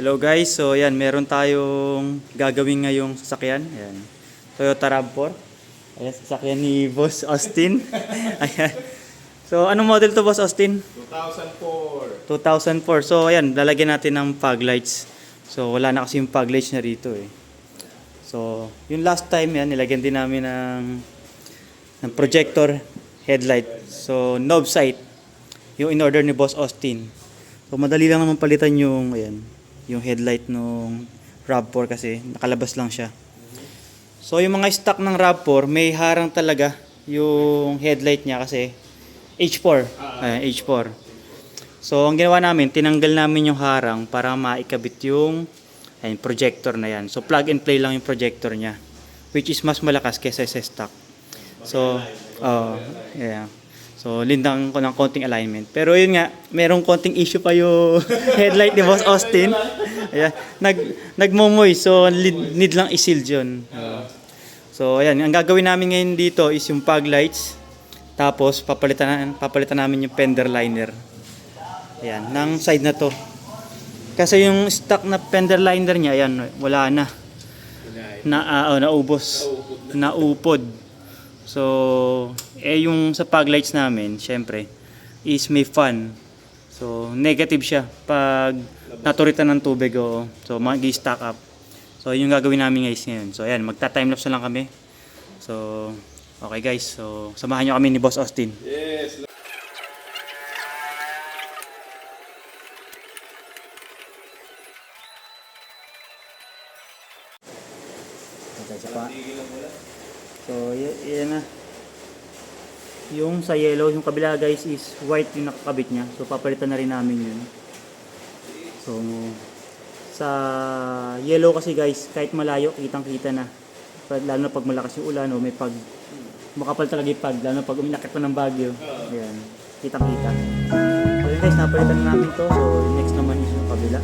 Hello guys, so yan, meron tayong gagawin ngayong sasakyan. Ayan. Toyota RAV4. Ayan, sasakyan ni Boss Austin. Ayan. So, anong model to, Boss Austin? 2004. 2004. So, ayan, lalagyan natin ng fog lights. So, wala na kasi yung fog lights na rito eh. So, yung last time yan, nilagyan din namin ng projector headlight. So, knob sight. Yung in-order ni Boss Austin. So, madali lang naman palitan yung, ayan, yung headlight nung RAV4 kasi nakalabas lang siya. So yung mga stock ng RAV4 may harang talaga yung headlight niya kasi H4. H4. So ang ginawa namin, tinanggal namin yung harang para maikabit yung projector na yan. So plug and play lang yung projector niya, which is mas malakas kaysa sa stock. So yeah. So, lindang ko ng konting alignment. Pero yun nga, merong konting issue pa yung headlight ni Boss Austin. Ayan, nagmumoy. So, need lang i-seal yun. So, ayan. Ang gagawin namin ngayon dito is yung fog lights. Tapos, papalitan namin yung fender liner. Ayan, ng side na to. Kasi yung stock na fender liner niya, ayan, wala na. Naubos. Naupod. So, yung sa fog lights namin, syempre, is may fan. So, negative siya pag naturitan ng tubig o so mag-stack up. So, yung gagawin namin guys ngayon. So, ayan, magta-timelapse na lang kami. So, okay guys. So, samahan nyo kami ni Boss Austin. Yes. Okay, so, yan na. Yung sa yellow, yung kabila guys is white yung nakakabit niya. So papalitan na rin namin yun. So sa yellow kasi guys, kahit malayo, kitang-kita na. Lalo na pag malakas yung ulan o may pag makapal talaga yung pag, lalo na pag uminakit pa ng bagyo. Ayan, kitang-kita. So yun guys, napalitan na namin to. So next naman is yung kabila.